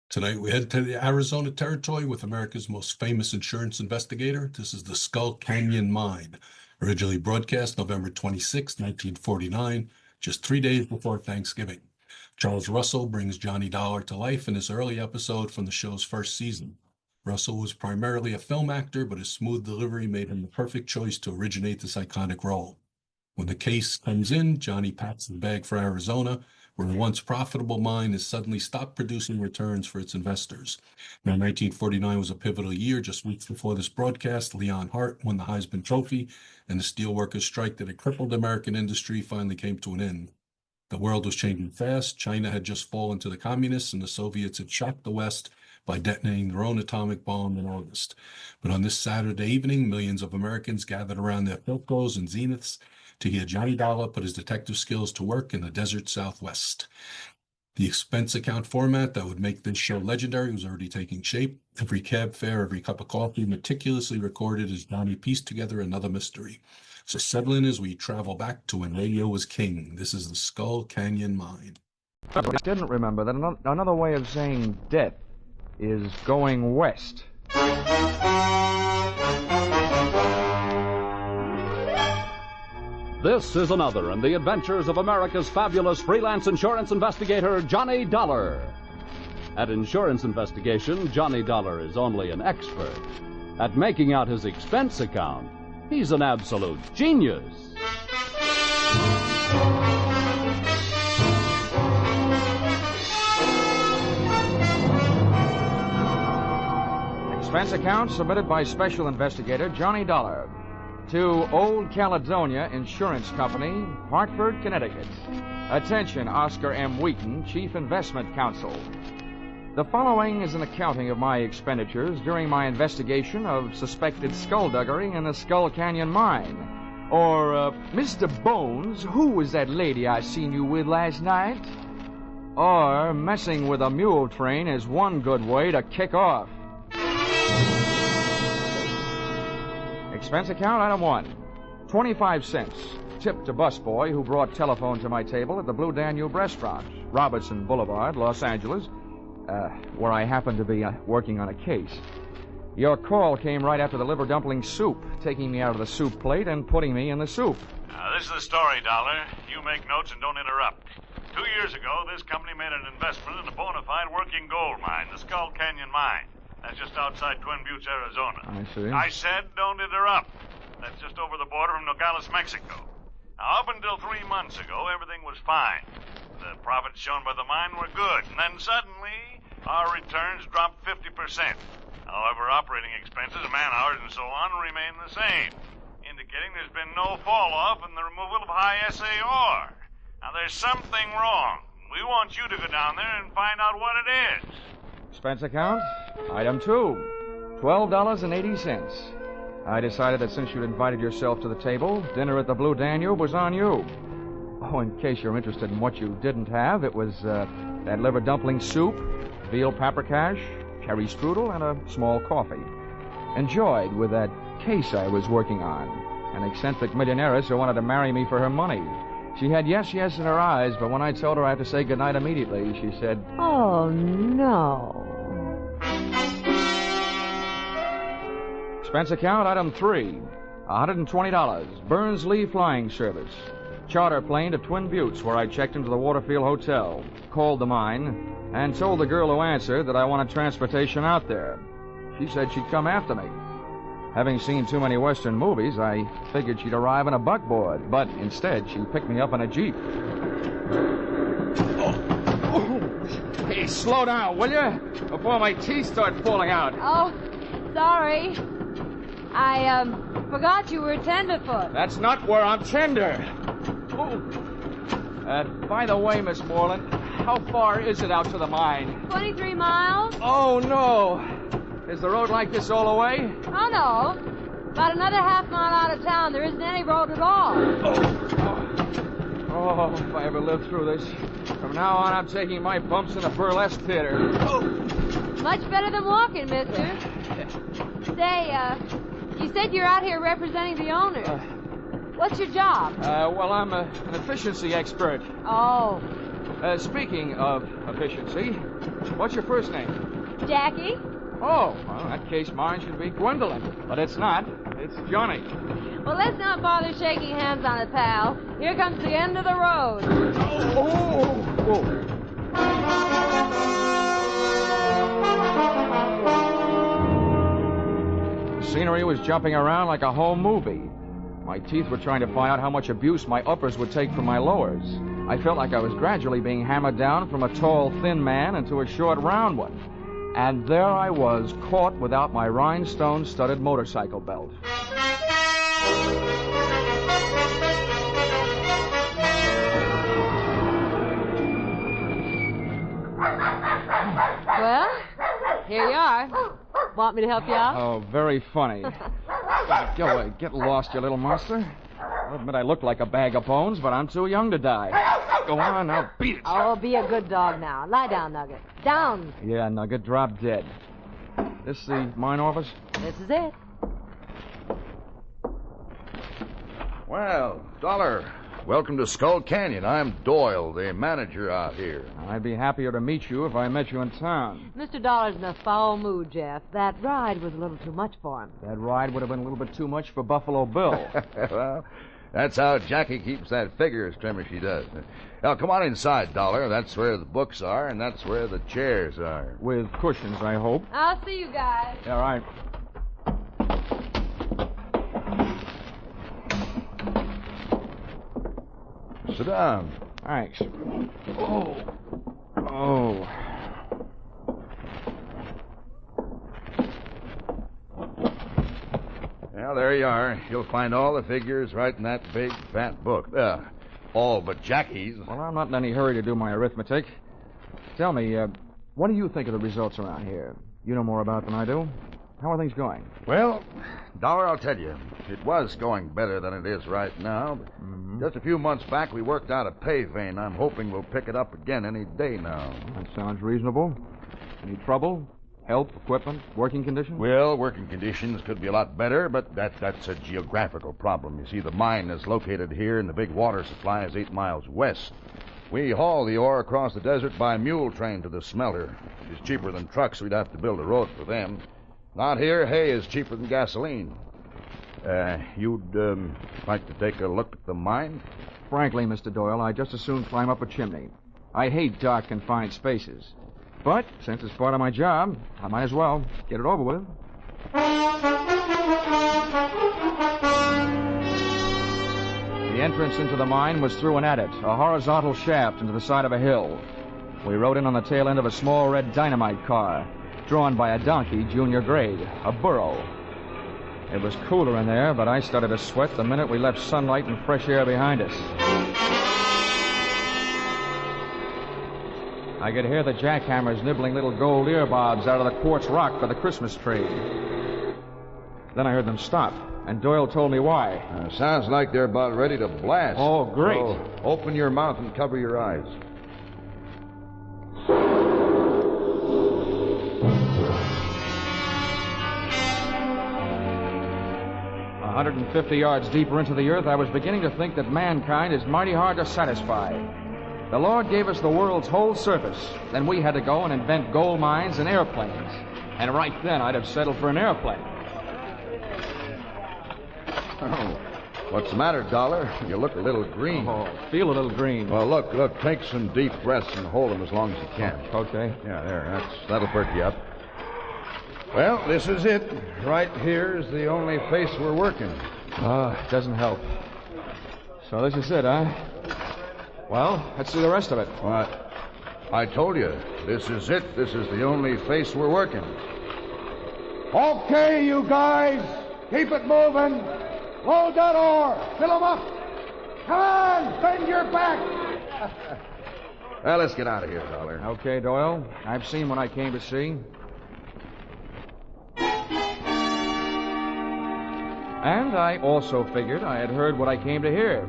Tonight we head to the Arizona territory with America's most famous insurance investigator. This is the Skull Canyon Mine, originally broadcast November 26, 1949, just 3 days before Thanksgiving. Charles Russell brings Johnny Dollar to life in his early episode from the show's first season. Russell was primarily a film actor, but his smooth delivery made him the perfect choice to originate this iconic role. When the case comes in, Johnny packs the bag for Arizona, where a once profitable mine has suddenly stopped producing returns for its investors. Now, 1949 was a pivotal year. Just weeks before this broadcast, Leon Hart won the Heisman Trophy, and the steelworkers' strike that had crippled American industry finally came to an end. The world was changing fast. China had just fallen to the communists, and the Soviets had shocked the West by detonating their own atomic bomb in August. But on this Saturday evening, millions of Americans gathered around their Philcos and Zeniths to hear Johnny Dollar put his detective skills to work in the desert Southwest. The expense account format that would make this show legendary was already taking shape. Every cab fare, every cup of coffee, meticulously recorded as Johnny pieced together another mystery. So settle in as we travel back to when radio was king. This is the Skull Canyon Mine. I didn't remember that another way of saying death is going west. This is another in the adventures of America's fabulous freelance insurance investigator, Johnny Dollar. At insurance investigation, Johnny Dollar is only an expert. At making out his expense account, he's an absolute genius. Expense account submitted by Special Investigator Johnny Dollar to Old Caledonia Insurance Company, Hartford, Connecticut. Attention, Oscar M. Wheaton, Chief Investment Counsel. The following is an accounting of my expenditures during my investigation of suspected skullduggery in the Skull Canyon Mine. Or, Mr. Bones, who was that lady I seen you with last night? Or, messing with a mule train is one good way to kick off. Expense account, item 1, 25 cents. Tip to busboy who brought telephone to my table at the Blue Danube restaurant, Robertson Boulevard, Los Angeles, where I happened to be working on a case. Your call came right after the liver dumpling soup, taking me out of the soup plate and putting me in the soup. Now, this is the story, Dollar. You make notes and don't interrupt. 2 years ago, this company made an investment in a bona fide working gold mine, the Skull Canyon Mine. That's just outside Twin Buttes, Arizona. I see. I said don't interrupt. That's just over the border from Nogales, Mexico. Now, up until 3 months ago, everything was fine. The profits shown by the mine were good. And then suddenly, our returns dropped 50%. However, operating expenses, man-hours, and so on remain the same, indicating there's been no fall-off in the removal of high SAR. Now, there's something wrong. We want you to go down there and find out what it is. Expense account, item 2, $12.80. I decided that since you'd invited yourself to the table, dinner at the Blue Danube was on you. Oh, in case you're interested in what you didn't have, it was that liver dumpling soup, veal paprikash, cherry strudel, and a small coffee. Enjoyed with that case I was working on. An eccentric millionairess who wanted to marry me for her money. She had yes in her eyes, but when I told her I had to say goodnight immediately, she said, "Oh, no." Expense account, item 3, $120, Burns Lee Flying Service. Charter plane to Twin Buttes, where I checked into the Waterfield Hotel, called the mine, and told the girl who answered that I wanted transportation out there. She said she'd come after me. Having seen too many Western movies, I figured she'd arrive in a buckboard, but instead she picked me up in a Jeep. Hey, slow down, will you? Before my teeth start falling out. Oh, sorry. I forgot you were tenderfoot. That's not where I'm tender. By the way, Miss Moreland, how far is it out to the mine? 23 miles? Oh, no. Is the road like this all the way? Oh, no. About another half mile out of town, there isn't any road at all. Oh, if I ever live through this. From now on, I'm taking my bumps in a burlesque theater. Much better than walking, mister. Say, you said you're out here representing the owner. What's your job? Well, I'm an efficiency expert. Oh. Speaking of efficiency, what's your first name? Jackie? Oh, well, in that case, mine should be Gwendolyn. But it's not. It's Johnny. Well, let's not bother shaking hands on it, pal. Here comes the end of the road. Oh. The scenery was jumping around like a home movie. My teeth were trying to find out how much abuse my uppers would take from my lowers. I felt like I was gradually being hammered down from a tall, thin man into a short, round one. And there I was, caught without my rhinestone-studded motorcycle belt. Well, here you are. Want me to help you out? Oh, very funny. Go away. Get lost, you little monster. I'll admit I look like a bag of bones, but I'm too young to die. Go on, now beat it. Oh, be a good dog now. Lie down, Nugget. Down. Yeah, Nugget, drop dead. This the mine office? This is it. Well, Dollar, welcome to Skull Canyon. I'm Doyle, the manager out here. I'd be happier to meet you if I met you in town. Mr. Dollar's in a foul mood, Jeff. That ride was a little too much for him. That ride would have been a little bit too much for Buffalo Bill. Well, that's how Jackie keeps that figure as trim as she does. Now, come on inside, Dollar. That's where the books are, and that's where the chairs are. With cushions, I hope. I'll see you guys. All right. Sit down. Thanks. Oh. Well, there you are. You'll find all the figures right in that big, fat book. All but Jackie's. Well, I'm not in any hurry to do my arithmetic. Tell me, what do you think of the results around here? You know more about it than I do. How are things going? Well, Dollar, I'll tell you, it was going better than it is right now. But just a few months back, we worked out a pay vein. I'm hoping we'll pick it up again any day now. That sounds reasonable. Any trouble? Help, equipment, working conditions? Well, working conditions could be a lot better, but that's a geographical problem. You see, the mine is located here, and the big water supply is 8 miles west. We haul the ore across the desert by mule train to the smelter. It's cheaper than trucks. We'd have to build a road for them. Not here, hay is cheaper than gasoline. You'd like to take a look at the mine? Frankly, Mr. Doyle, I'd just as soon climb up a chimney. I hate dark, confined spaces. But since it's part of my job, I might as well get it over with. The entrance into the mine was through an adit, a horizontal shaft into the side of a hill. We rode in on the tail end of a small red dynamite car, drawn by a donkey, junior grade, a burro. It was cooler in there, but I started to sweat the minute we left sunlight and fresh air behind us. I could hear the jackhammers nibbling little gold earbobs out of the quartz rock for the Christmas tree. Then I heard them stop, and Doyle told me why. Sounds like they're about ready to blast. Oh, great. So open your mouth and cover your eyes. 150 yards deeper into the earth, I was beginning to think that mankind is mighty hard to satisfy. The Lord gave us the world's whole surface, then we had to go and invent gold mines and airplanes. And right then, I'd have settled for an airplane. Oh, what's the matter, Dollar? You look a little green. Oh, feel a little green. Well, look, take some deep breaths and hold them as long as you can. Okay. Yeah, there, that'll perk you up. Well, this is it. Right here is the only face we're working. It doesn't help. So this is it, huh? Well, let's see the rest of it. What? I told you, this is it. This is the only face we're working. Okay, you guys. Keep it moving. Load that ore. Fill them up. Come on, bend your back. Well, let's get out of here, Dollar. Okay, Doyle. I've seen what I came to see. And I also figured I had heard what I came to hear.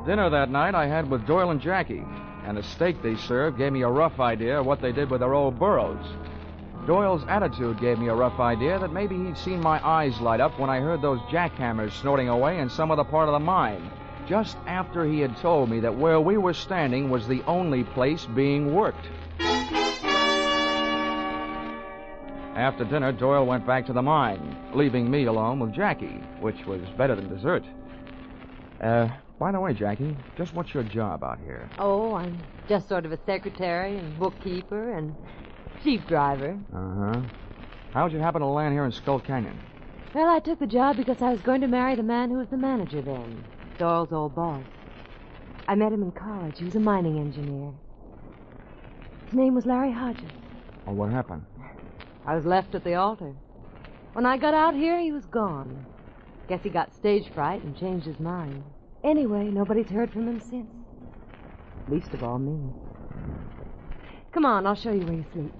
Dinner that night I had with Doyle and Jackie, and the steak they served gave me a rough idea of what they did with their old burros. Doyle's attitude gave me a rough idea that maybe he'd seen my eyes light up when I heard those jackhammers snorting away in some other part of the mine, just after he had told me that where we were standing was the only place being worked. After dinner, Doyle went back to the mine, leaving me alone with Jackie, which was better than dessert. By the way, Jackie, just what's your job out here? Oh, I'm just sort of a secretary and bookkeeper and sheep driver. Uh-huh. How'd you happen to land here in Skull Canyon? Well, I took the job because I was going to marry the man who was the manager then, Doyle's old boss. I met him in college. He was a mining engineer. His name was Larry Hodges. Oh, what happened? I was left at the altar. When I got out here, he was gone. Guess he got stage fright and changed his mind. Anyway, nobody's heard from him since. Least of all me. Come on, I'll show you where you sleep.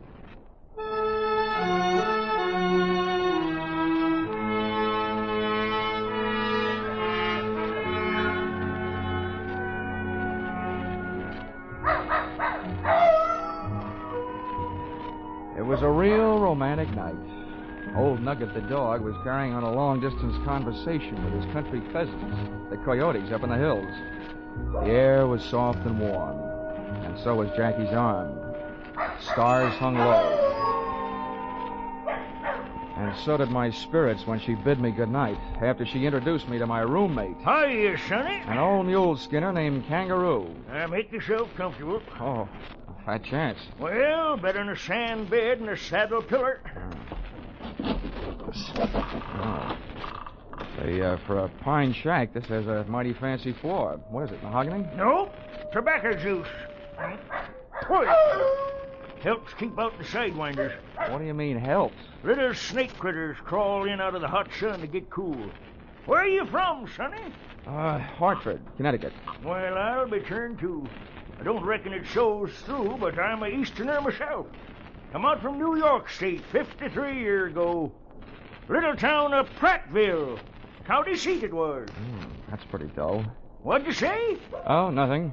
It was a real romantic night. Old Nugget the dog was carrying on a long-distance conversation with his country cousins, the coyotes up in the hills. The air was soft and warm, and so was Jackie's arm. Stars hung low. And so did my spirits when she bid me goodnight after she introduced me to my roommate. Hiya, Sonny. An old mule skinner named Kangaroo. Make yourself comfortable. Oh, a fat chance. Well, better than a sand bed and a saddle pillar. Oh. Say, for a pine shack, this has a mighty fancy floor. What is it, mahogany? Nope, tobacco juice. Push. Helps keep out the sidewinders. What do you mean, helps? Little snake critters crawl in out of the hot sun to get cool. Where are you from, Sonny? Hartford, Connecticut. Well, I'll be turned too. I don't reckon it shows through, but I'm a Easterner myself. Come out from New York State 53 years ago. Little town of Prattville. County seat it was. That's pretty dull. What'd you say? Oh, nothing.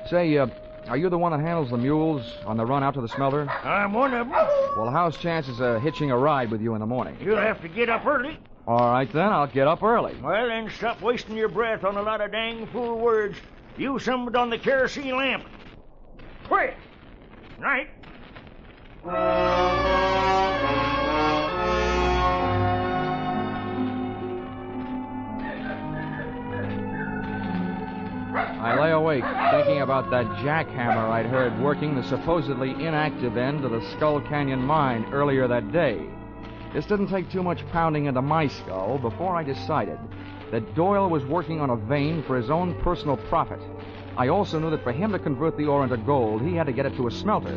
Say, are you the one that handles the mules on the run out to the smelter? I'm one of them. Well, how's chances of hitching a ride with you in the morning? You'll have to get up early. All right, then. I'll get up early. Well, then stop wasting your breath on a lot of dang fool words. Use some of it on the kerosene lamp. Quick! Night. I lay awake, thinking about that jackhammer I'd heard working the supposedly inactive end of the Skull Canyon mine earlier that day. This didn't take too much pounding into my skull before I decided that Doyle was working on a vein for his own personal profit. I also knew that for him to convert the ore into gold, he had to get it to a smelter.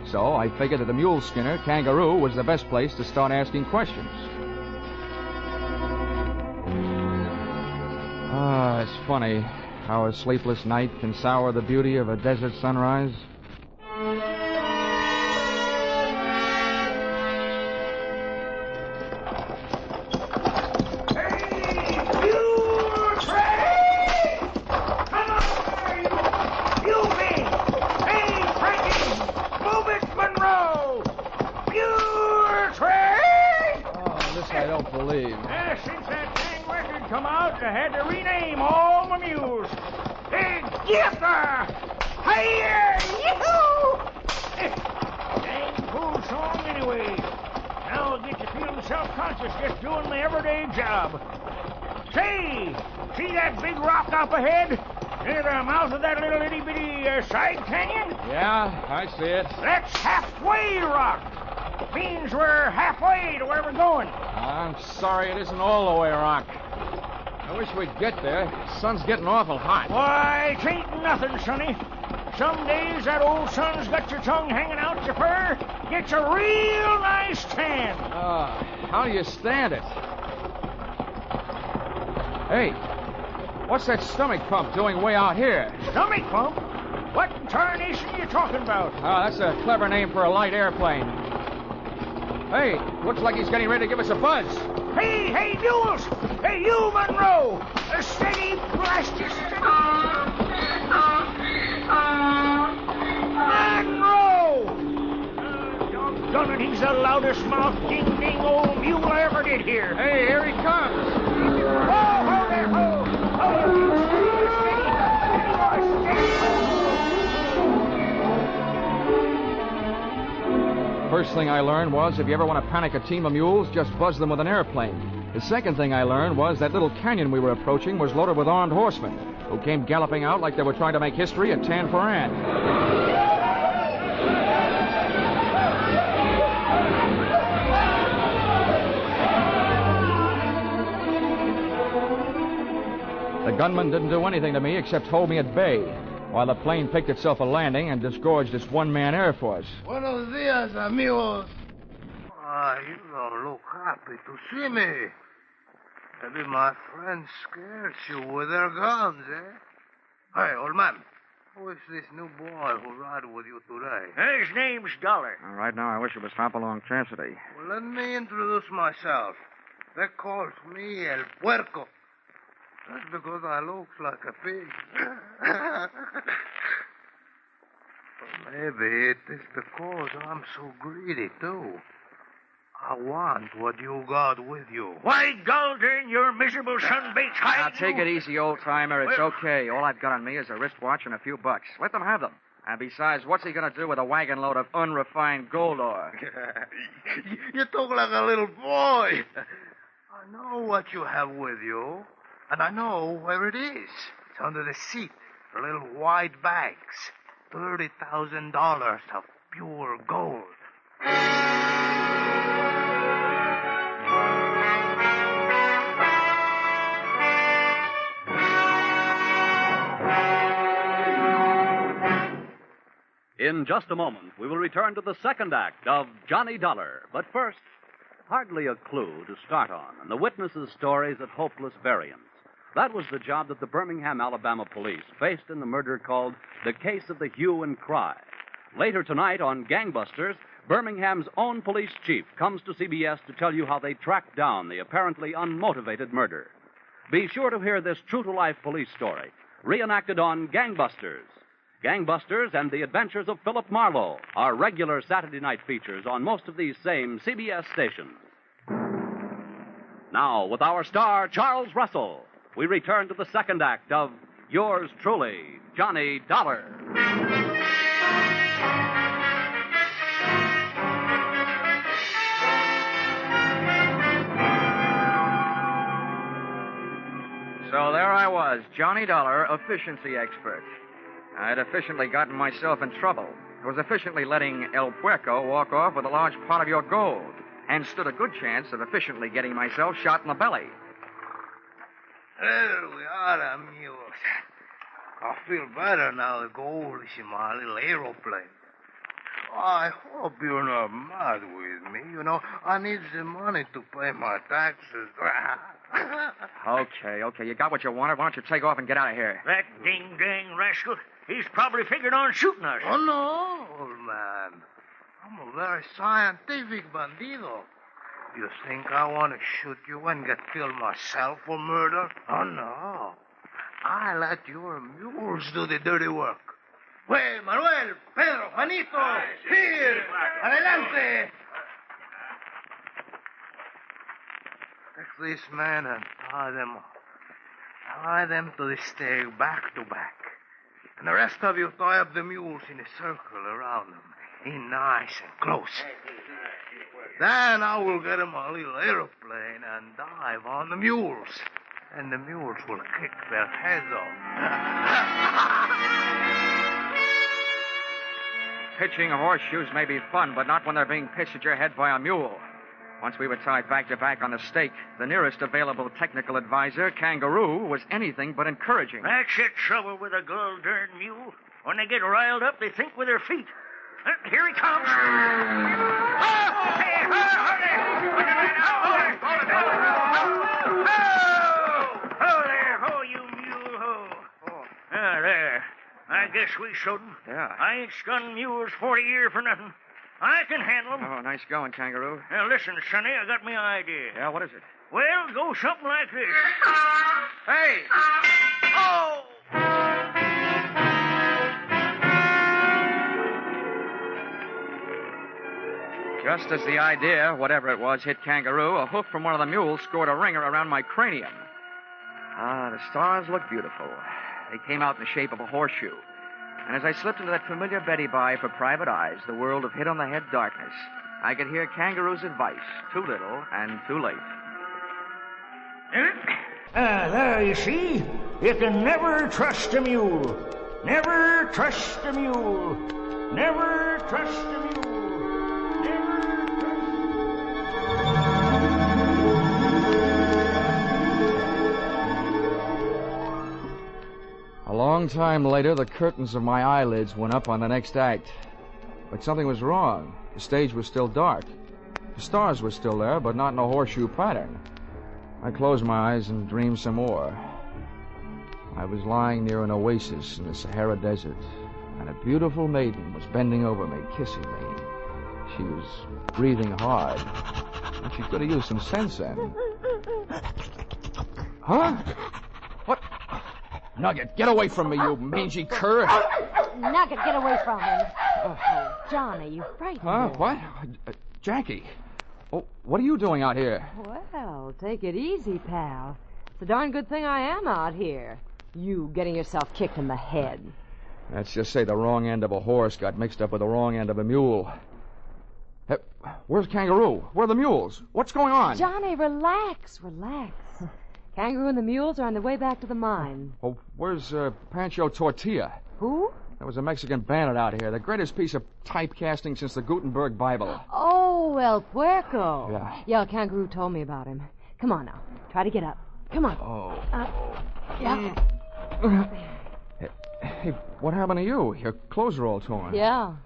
So I figured that the mule skinner, Kangaroo, was the best place to start asking questions. It's funny how a sleepless night can sour the beauty of a desert sunrise. I had to rename all my mules. Hey, get there! Hey, yoo-hoo! Dang fool song anyway. Now I'll get you feeling self-conscious just doing my everyday job. Say, see that big rock up ahead? Near the mouth of that little itty-bitty side canyon? Yeah, I see it. That's Halfway Rock. Means we're halfway to where we're going. I'm sorry it isn't all the way, Rock. I wish we'd get there. The sun's getting awful hot. Why, it ain't nothing, Sonny. Some days that old sun's got your tongue hanging out your fur. Gets a real nice tan. How do you stand it? Hey, what's that stomach pump doing way out here? Stomach pump? What in tarnation are you talking about? That's a clever name for a light airplane. Hey, looks like he's getting ready to give us a buzz. Hey, mules! Hey, you, Monroe! A steady blast you steady. Monroe! Doggone it, he's alive. loudest mouth ding-ding old mule I ever did hear. Hey, here he comes. Ho there, ho! First thing I learned was if you ever want to panic a team of mules, just buzz them with an airplane. The second thing I learned was that little canyon we were approaching was loaded with armed horsemen who came galloping out like they were trying to make history at Tan Foran. The gunman didn't do anything to me except hold me at bay, while the plane picked itself a landing and disgorged its one-man air force. Buenos dias, amigos. You don't look happy to see me. Maybe my friends scared you with their guns, eh? Hey, old man, who is this new boy who ride with you today? His name's Dollar. Right now, I wish it was Hopalong Cassidy. Well, let me introduce myself. They call me El Puerco. That's because I look like a pig. But maybe it is because I'm so greedy, too. I want what you got with you. Why, Galdern, your miserable sunbaits hide Now, take you. it easy, old-timer. It's Well- okay. All I've got on me is a wristwatch and a few bucks. Let them have them. And besides, what's he going to do with a wagon load of unrefined gold ore? You talk like a little boy. I know what you have with you, and I know where it is. It's under the seat, the little white bags. $30,000 of pure gold. In just a moment, we will return to the second act of Johnny Dollar. But first, hardly a clue to start on, and the witnesses' stories at hopeless variance. That was the job that the Birmingham, Alabama police faced in the murder called the Case of the Hue and Cry. Later tonight on Gangbusters, Birmingham's own police chief comes to CBS to tell you how they tracked down the apparently unmotivated murder. Be sure to hear this true-to-life police story, reenacted on Gangbusters. Gangbusters and the Adventures of Philip Marlowe are regular Saturday night features on most of these same CBS stations. Now, with our star, Charles Russell, we return to the second act of Yours Truly, Johnny Dollar. So there I was, Johnny Dollar, efficiency expert. I'd efficiently gotten myself in trouble. I was efficiently letting El Puerco walk off with a large part of your gold, and stood a good chance of efficiently getting myself shot in the belly. There we are, amigos. I feel better now the gold is in my little aeroplane. I hope you're not mad with me. You know, I need the money to pay my taxes. Okay, you got what you wanted. Why don't you take off and get out of here? That ding-dang rascal, he's probably figured on shooting us. Oh, no, old man. I'm a very scientific bandido. You think I want to shoot you and get killed myself for murder? Oh, no. I let your mules do the dirty work. Well, Manuel, Pedro, Juanito, here, adelante. Take these men and tie them up. Tie them to the stake back to back. And the rest of you tie up the mules in a circle around them, in nice and close. Then I will get in my little aeroplane and dive on the mules. And the mules will kick their heads off. Pitching horseshoes may be fun, but not when they're being pitched at your head by a mule. Once we were tied back to back on the stake, the nearest available technical advisor, Kangaroo, was anything but encouraging. That's the trouble with a gold-darn mule. When they get riled up, they think with their feet. Here he comes. Ho, you mule, ho. There. I guess we showed 'em. Yeah. I ain't skunned mules 40 years for nothing. I can handle 'em. Oh, nice going, Kangaroo. Now, listen, Sonny, I got me idea. Yeah, what is it? Well, go something like this. Hey! Oh! Just as the idea, whatever it was, hit Kangaroo, a hoof from one of the mules scored a ringer around my cranium. Ah, the stars looked beautiful. They came out in the shape of a horseshoe. And as I slipped into that familiar Betty Bye for private eyes, the world of hit-on-the-head darkness, I could hear Kangaroo's advice, too little and too late. There, you see? You can never trust a mule. Never trust a mule. Never trust a mule. A long time later, the curtains of my eyelids went up on the next act. But something was wrong. The stage was still dark. The stars were still there, but not in a horseshoe pattern. I closed my eyes and dreamed some more. I was lying near an oasis in the Sahara Desert, and a beautiful maiden was bending over me, kissing me. She was breathing hard, and she could have used some sense then. Huh? What? Nugget, get away from me, you mangy cur. Nugget, get away from him. Oh, Johnny, you frightened Huh? her. What? Jackie. Oh, what are you doing out here? Well, take it easy, pal. It's a darn good thing I am out here. You getting yourself kicked in the head. Let's just say the wrong end of a horse got mixed up with the wrong end of a mule. Hey, where's Kangaroo? Where are the mules? What's going on? Johnny, relax. Kangaroo and the mules are on their way back to the mine. Oh, where's Pancho Tortilla? Who? There was a Mexican bandit out here. The greatest piece of typecasting since the Gutenberg Bible. Oh, El Puerco. Yeah. Yeah, Kangaroo told me about him. Come on now. Try to get up. Come on. Oh. Yeah. Hey, what happened to you? Your clothes are all torn. Yeah.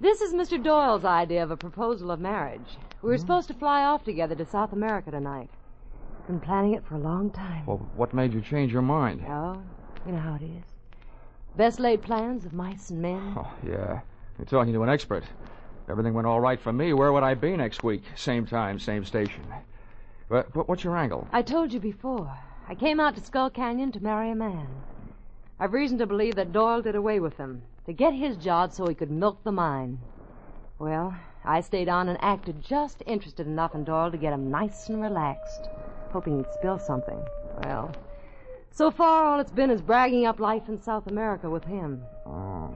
This is Mr. Doyle's idea of a proposal of marriage. We were supposed to fly off together to South America tonight. Been planning it for a long time. Well, what made you change your mind? Oh, you know how it is. Best laid plans of mice and men. Oh, yeah. You're talking to an expert. If everything went all right for me, where would I be next week? Same time, same station. But what's your angle? I told you before. I came out to Skull Canyon to marry a man. I've reason to believe that Doyle did away with him to get his job so he could milk the mine. Well, I stayed on and acted just interested enough in Doyle to get him nice and relaxed, hoping he'd spill something. Well, so far all it's been is bragging up life in South America with him. Oh.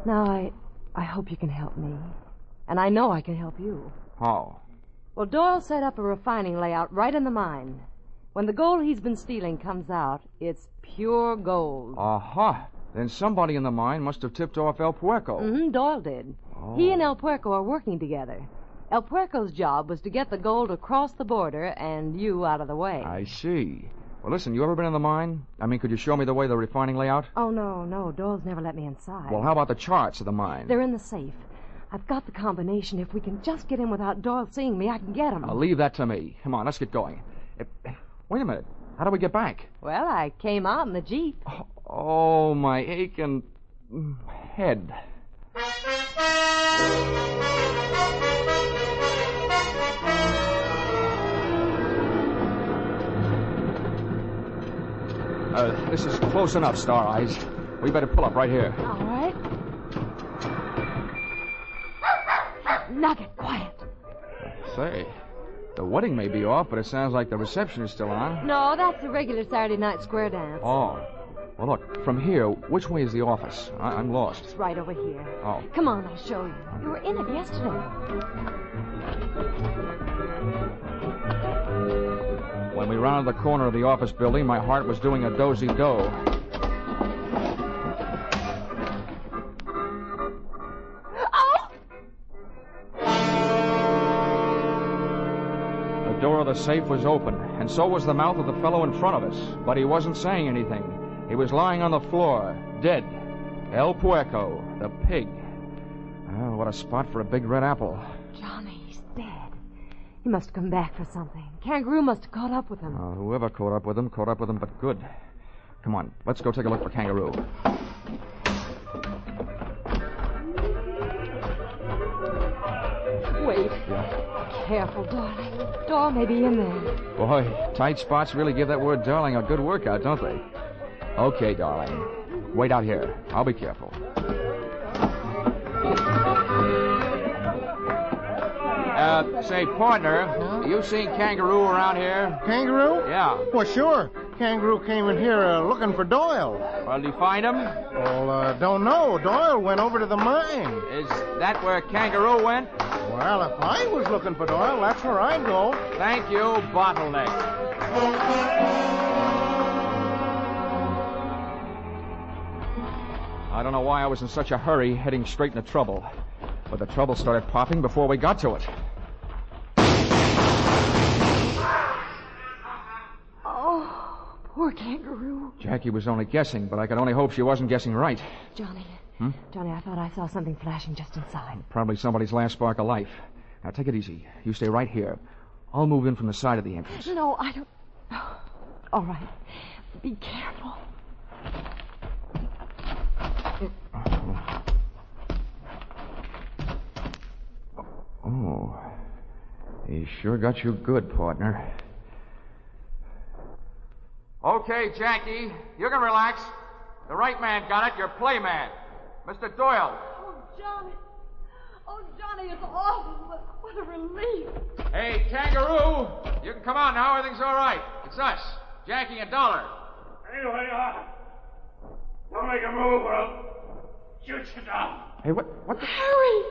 Now, I hope you can help me. And I know I can help you. How? Well, Doyle set up a refining layout right in the mine. When the gold he's been stealing comes out, it's pure gold. Aha. Then somebody in the mine must have tipped off El Puerco. Mm-hmm, Doyle did. Oh. He and El Puerco are working together. El Puerco's job was to get the gold across the border and you out of the way. I see. Well, listen, you ever been in the mine? I mean, could you show me the way the refining layout? Oh, no. Doyle's never let me inside. Well, how about the charts of the mine? They're in the safe. I've got the combination. If we can just get in without Doyle seeing me, I can get him. Now, leave that to me. Come on, let's get going. Wait a minute. How do we get back? Well, I came out in the Jeep. Oh, my aching head. This is close enough, Star Eyes. We better pull up right here. All right. Nugget, quiet. Say, the wedding may be off, but it sounds like the reception is still on. No, that's the regular Saturday night square dance. Oh. Well, look, from here, which way is the office? I'm lost. It's right over here. Oh. Come on, I'll show you. You were in it yesterday. When we rounded the corner of the office building, my heart was doing a dozy-do. The door of the safe was open, and so was the mouth of the fellow in front of us. But he wasn't saying anything. He was lying on the floor, dead. El Puerco, the pig. Oh, what a spot for a big red apple. Johnny, he's dead. He must have come back for something. Kangaroo must have caught up with him. Whoever caught up with him, but good. Come on, let's go take a look for Kangaroo. Wait. Yeah. Careful, darling. Door may be in there. Boy, tight spots really give that word darling a good workout, don't they? Okay, darling. Wait out here. I'll be careful. Say, partner, you seen Kangaroo around here? Kangaroo? Yeah. Well, sure. Kangaroo came in here looking for Doyle. Well, did you find him? Well, don't know. Doyle went over to the mine. Is that where Kangaroo went? Well, if I was looking for Doyle, that's where I'd go. Thank you, Bottleneck. I don't know why I was in such a hurry heading straight into trouble. But the trouble started popping before we got to it. Oh, poor Kangaroo. Jackie was only guessing, but I could only hope she wasn't guessing right. Johnny. Johnny, I thought I saw something flashing just inside. Probably somebody's last spark of life. Now, take it easy. You stay right here. I'll move in from the side of the entrance. No, I don't... All right. Be careful. Oh, he sure got you good, partner. Okay, Jackie, you can relax. The right man got it, your playman. Mr. Doyle. Oh, Johnny. Oh, Johnny, it's awful. What a relief. Hey, Kangaroo, you can come out now. Everything's all right. It's us, Jackie and Dollar. Anyway, don't make a move or I'll shoot you down. Hey, what the... Harry!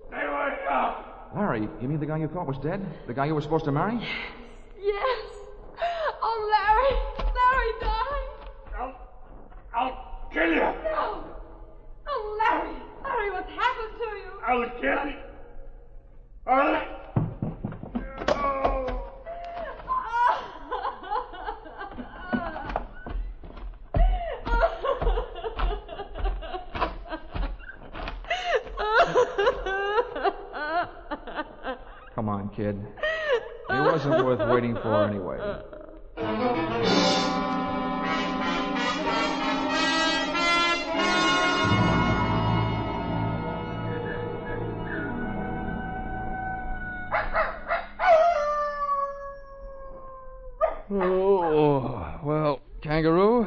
Stay where you are. Larry, you mean the guy you thought was dead? The guy you were supposed to marry? Yes. Oh, Larry. Larry died. I'll kill you. No. Oh, Larry. Larry, what's happened to you? I'll kill you. All right. Come on, kid. He wasn't worth waiting for anyway. Oh, well, Kangaroo,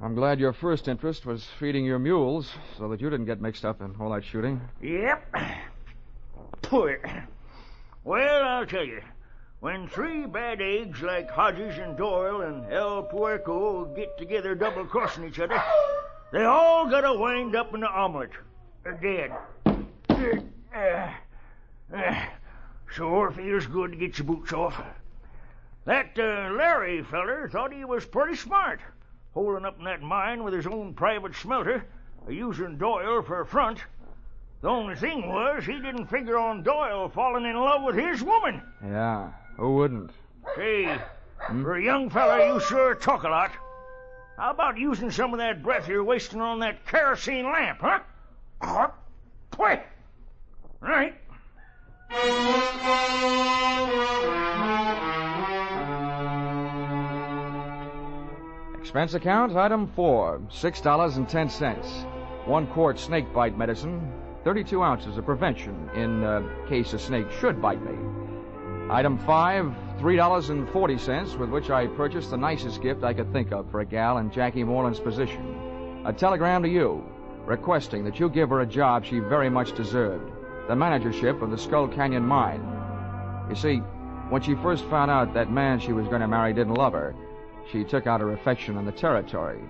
I'm glad your first interest was feeding your mules so that you didn't get mixed up in all that shooting. Yep. Poor. Well, I'll tell you, when three bad eggs like Hodges and Doyle and El Puerco get together double-crossing each other, they all gotta wind up in the omelet. Dead. Sure feels good to get your boots off. That Larry feller thought he was pretty smart, holding up in that mine with his own private smelter, using Doyle for a front. The only thing was he didn't figure on Doyle falling in love with his woman. Yeah, who wouldn't? Hey, for a young fella, you sure talk a lot. How about using some of that breath you're wasting on that kerosene lamp, huh? Quick! Right. Expense account, item 4, $6.10. 1 quart snake bite medicine, 32 ounces of prevention in case a snake should bite me. Item 5, $3.40, with which I purchased the nicest gift I could think of for a gal in Jackie Moreland's position. A telegram to you, requesting that you give her a job she very much deserved, the managership of the Skull Canyon mine. You see, when she first found out that man she was going to marry didn't love her, she took out her affection on the territory,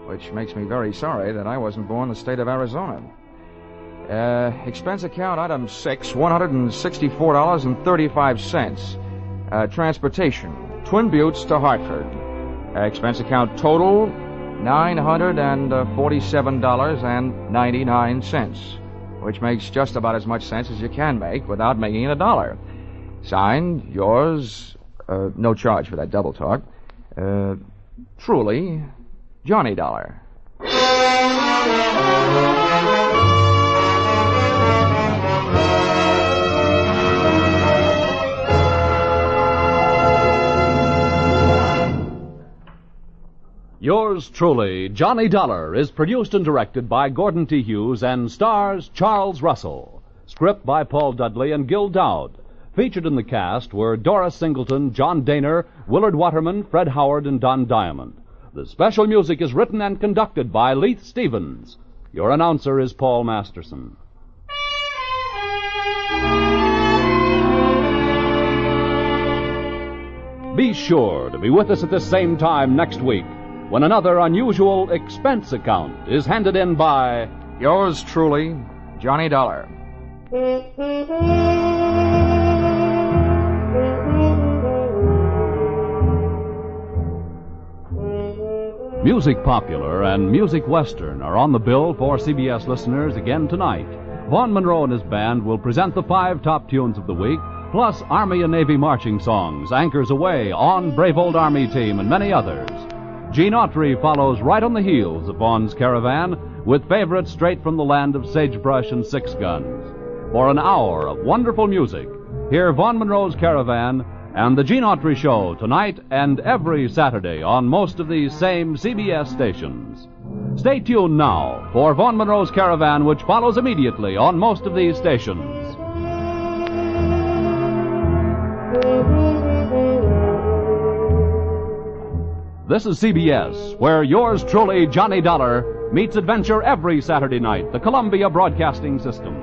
which makes me very sorry that I wasn't born in the state of Arizona. Expense account item 6, $164.35. Transportation, Twin Buttes to Hartford. Expense account total, $947.99, which makes just about as much sense as you can make without making it a dollar. Signed, yours, no charge for that double talk, truly, Johnny Dollar. Yours truly, Johnny Dollar, is produced and directed by Gordon T. Hughes and stars Charles Russell. Script by Paul Dudley and Gil Dowd. Featured in the cast were Doris Singleton, John Daner, Willard Waterman, Fred Howard, and Don Diamond. The special music is written and conducted by Leith Stevens. Your announcer is Paul Masterson. Be sure to be with us at this same time next week when another unusual expense account is handed in by Yours truly, Johnny Dollar. Music Popular and Music Western are on the bill for CBS listeners again tonight. Vaughn Monroe and his band will present the 5 top tunes of the week, plus Army and Navy marching songs, Anchors Away, On Brave Old Army Team, and many others. Gene Autry follows right on the heels of Vaughn's Caravan with favorites straight from the land of sagebrush and 6 guns. For an hour of wonderful music, hear Vaughn Monroe's Caravan and the Gene Autry Show tonight and every Saturday on most of these same CBS stations. Stay tuned now for Vaughn Monroe's Caravan, which follows immediately on most of these stations. This is CBS, where yours truly, Johnny Dollar, meets adventure every Saturday night, the Columbia Broadcasting System.